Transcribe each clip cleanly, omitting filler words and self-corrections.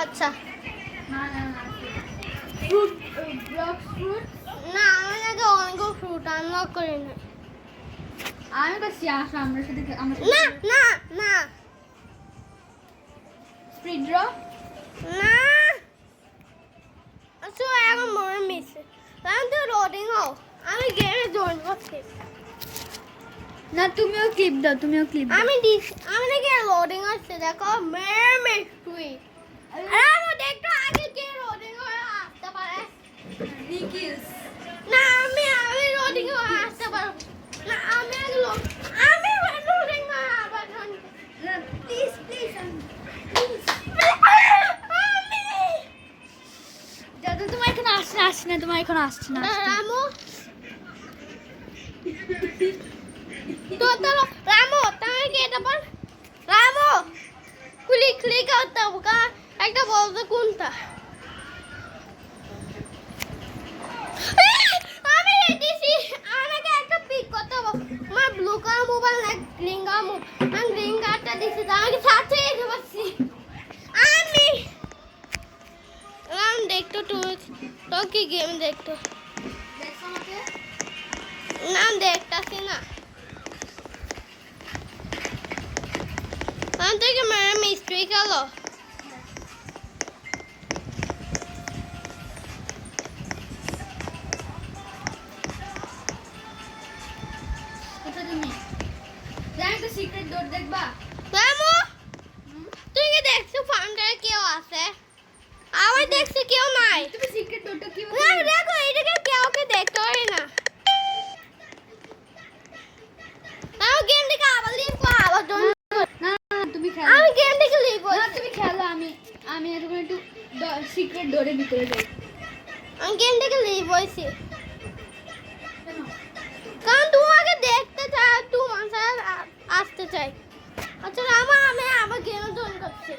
আচ্ছা না না না ফ্রুট ব্লক ফ্রুট না আমি আগে অনেক ফ্রুট আনলক করি না আমি কাছে আসো আমরা সাথে আমরা না না না স্প্রিট ড্র না আচ্ছা এখন মনে মিশে আমি তো রোডিং হও আমি গেমে জয়েন করছি না তুমিও ক্লিপ দাও আমি নাকি লোডিং হচ্ছে দেখো মেরে মিস্ট্রি আমি দেখতো আগে কে লোডিং হয়ে আসতে পারে রিকিস না আমি লোডিং হয়ে আসতে পারবো না আমি আগে আমি লোডিং হয়ে আবার না প্লিজ দাদা তোমার এখন আসছে না তোমার এখন আসছে না রামু তো রামু তুমি কি এটা বল রামু ক্লিক করতে হবে একটা বলতে কোনটা আমি দিছি আমাকে একটা পিক করতে হবে আমার ব্লু কালার মোবাইল না গ্রিন কালার মোবাইল আমি গ্রিন কালারটা দিছি আমাকে সাথে যেতে পারছি আমি রাম দেখতো তো কি গেম দেখতো দেখো আমাকে না দেখতাছি না আমি থেকে মেরে মিস্ত্রি খেলো কোথায় তুমি দেখ তো সিক্রেট ডোর দেখবা রামু তুই কি দেখছো ফাউন্ডারে কেউ আছে আমার দেখছি কেউ নাই তুমি সিক্রেট ডোরটা কি না দেখো এটাকে কেউকে দেখতে পারি না আমি গেম থেকে আবার লিখবো আবার join করবো। না তুমি খেলো আমি গেম থেকে লিখবো না তুমি খেলো আমি এখন একটু সিক্রেট ডোরের ভিতরে যাই আমি গেম থেকে লিখবইছি কারণ তোমাকে দেখতে চাই তোমার সাথে আসতে চাই আচ্ছা রামা আমি আবার গেমে জয়েন করছি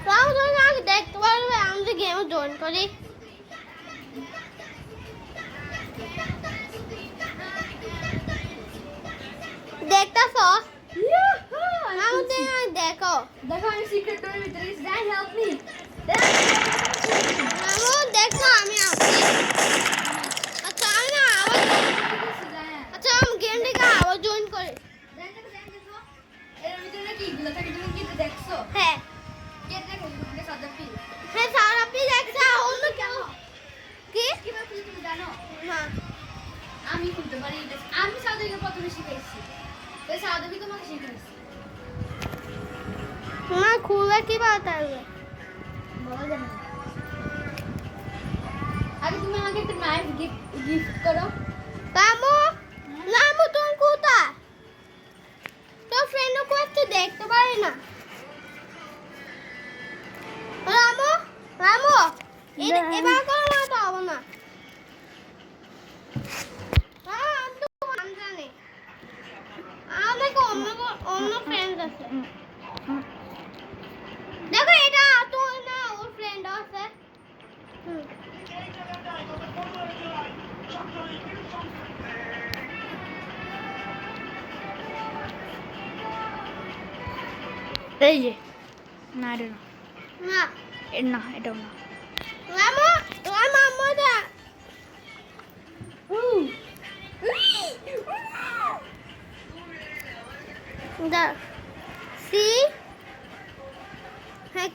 রামা তুমি আগে দেখতে পারবে আমি যে গেমে জয়েন করি দেখতেছ রামা তুমি দেখো দেখো আমি সিক্রেট ডোরের ভিতরে গেছি যাই হেল্প মি যাবে না। আগে তুমি আমাকে একটা নাইফ গিফট করো। রামু রামু তুমি কোথায়? তোর ফ্রেন্ড কোথায় দেখতে পারি না। রামু রামু এবার কোনো মাথা হবে না। জানি আমার অন্য ফ্রেন্ড আছে। দেখো এটা তো না ওর ফ্রেন্ড আছে। এই যে না এটা না, না না এটাও না। রামু রামু মজা সি হ্যাঁ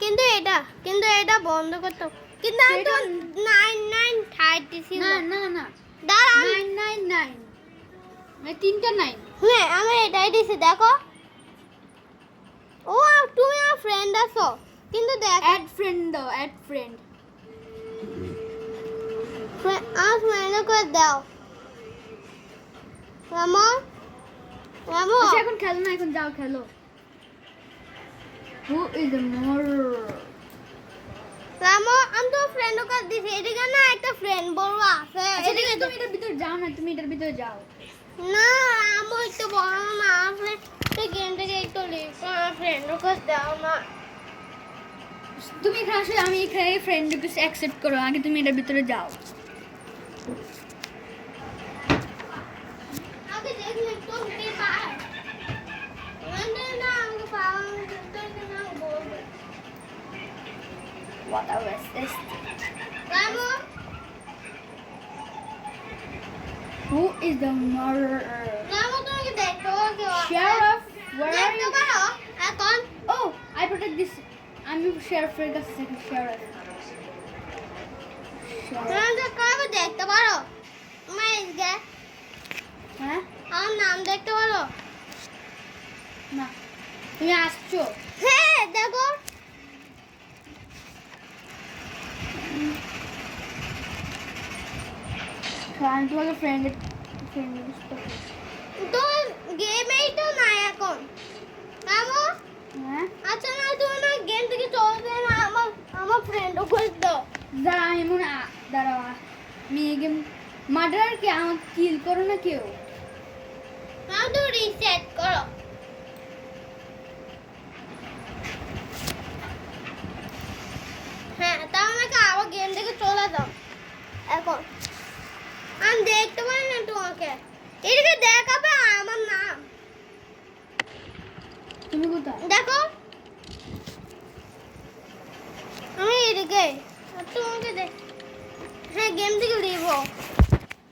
কিন্তু এটা বন্ধ করতো কিন্তু আমি তো 9930 ছিল। না না না দাঁড়া 999 মানে তিনটা 9। হ্যাঁ আমি এটাই দিছি দেখো। ও তুমি আমার ফ্রেন্ড আছো কিন্তু দেখ অ্যাড ফ্রেন্ড দাও, অ্যাড ফ্রেন্ড। আমার ফ্রেন্ড করে দাও। রামু রামু আচ্ছা এখন খেলো না, এখন যাও খেলো। হু ইজ মোর রামু আমি তো ফ্রেন্ড করে দিছি। এদিকে না একটা ফ্রেন্ড বড় আছে। আচ্ছা ঠিক এদিকে আছে, তুমি এটার ভিতরে যাও না, তুমি এটার ভিতরে যাও। না রামু একটু বড় না ফ্রেন্ড গেম থেকে একটু লিখো। আমার ফ্রেন্ড করে দাও না। তুমি এখানে আসলে আমি এখানে ফ্রেন্ড রিকোয়েস্ট অ্যাকসেপ্ট করো, আগে তুমি এটার ভিতরে যাও। আগে দেখলে তো কি পায় না আমাকে পাওয়া তো না বলবে। What a waste is Ramu Who is the murderer? Ramu তুমি দেখো কি Sheriff, where are দেখতে you? পারো এখন Oh, I protect this. I'm sheriff এর কাছে থেকে sheriff. তুমি কবে দেখতে পারো মাইস গে হ্যাঁ? আমার নাম দেখতে পারো। না। তুমি আসছো? হ্যাঁ দেখো আমি তোমাকে ফ্রেন্ড তো গেমেই তো নাই এখন। রামু হ্যাঁ? আচ্ছা না তুমি না গেম থেকে চলতে না আমার ফ্রেন্ডও করে দাও। দাঁড়া আমি মনে দাঁড়াও আমি গেম মার্ডার কে আমার কিল করো না কেউ। না তো রিসেট করো। হ্যাঁ তার আমাকে আবার গেম থেকে চলে দাও এখন। আমি দেখতে পারি না তোমাকে। এদিকে দেখাবে আমার নাম তুমি কোথায়? দেখো আমি এদিকে তোমাকে দেখ। হ্যাঁ গেম থেকে লিভ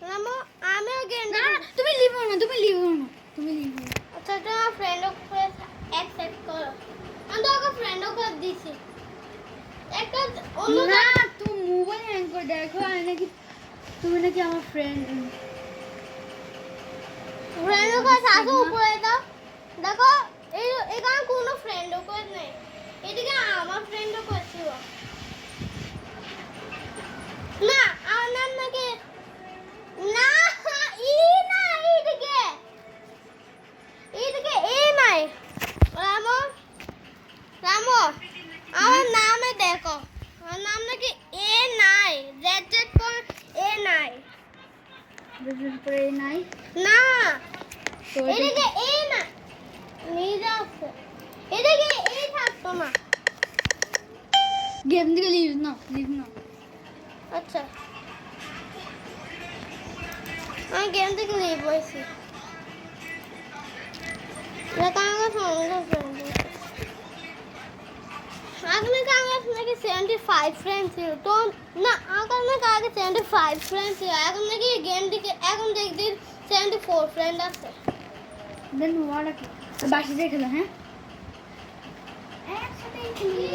রামু আমিও গেম না তুমি লিভো না, তুমি লিভো না, তুমি লিভো না। আচ্ছা তোমার ফ্রেন্ড করে অ্যাকসেপ্ট করো। আমি তোমাকে ফ্রেন্ড করে দিছি একটা অন্য না তুমি মোবাইল হ্যাং করে দেখো আর নাকি তুমি নাকি আমার ফ্রেন্ড। ফ্রেন্ড করে সাথে উপরে দাও দেখো এখানে কোনো ফ্রেন্ড করে নেই। এদিকে আমার ফ্রেন্ড করছিল না আমার নাম নাকি না ই না এদিকে এ নাই। রামু রামু আমার নামে দেখো আমার নাম নাকি এ নাই জেড পর এ নাই দুজন পরে নাই না তো এদিকে এ না নিয়ে যাচ্ছে এদিকে এ থাকতো না। গেম থেকে লিভ না, লিভ না। আচ্ছা আমি গেম থেকে নিয়ে বসি। আগে নাকি 75 ফ্রেন্ড ছিল তো না আগে নাকি 75 ফ্রেন্ড ছিল এখন নাকি গেম থেকে এখন দেখছি 74 ফ্রেন্ড আছে। দেন ওয়ালা কি বাসি দেখে হ্যাঁ একসাথে খেলি।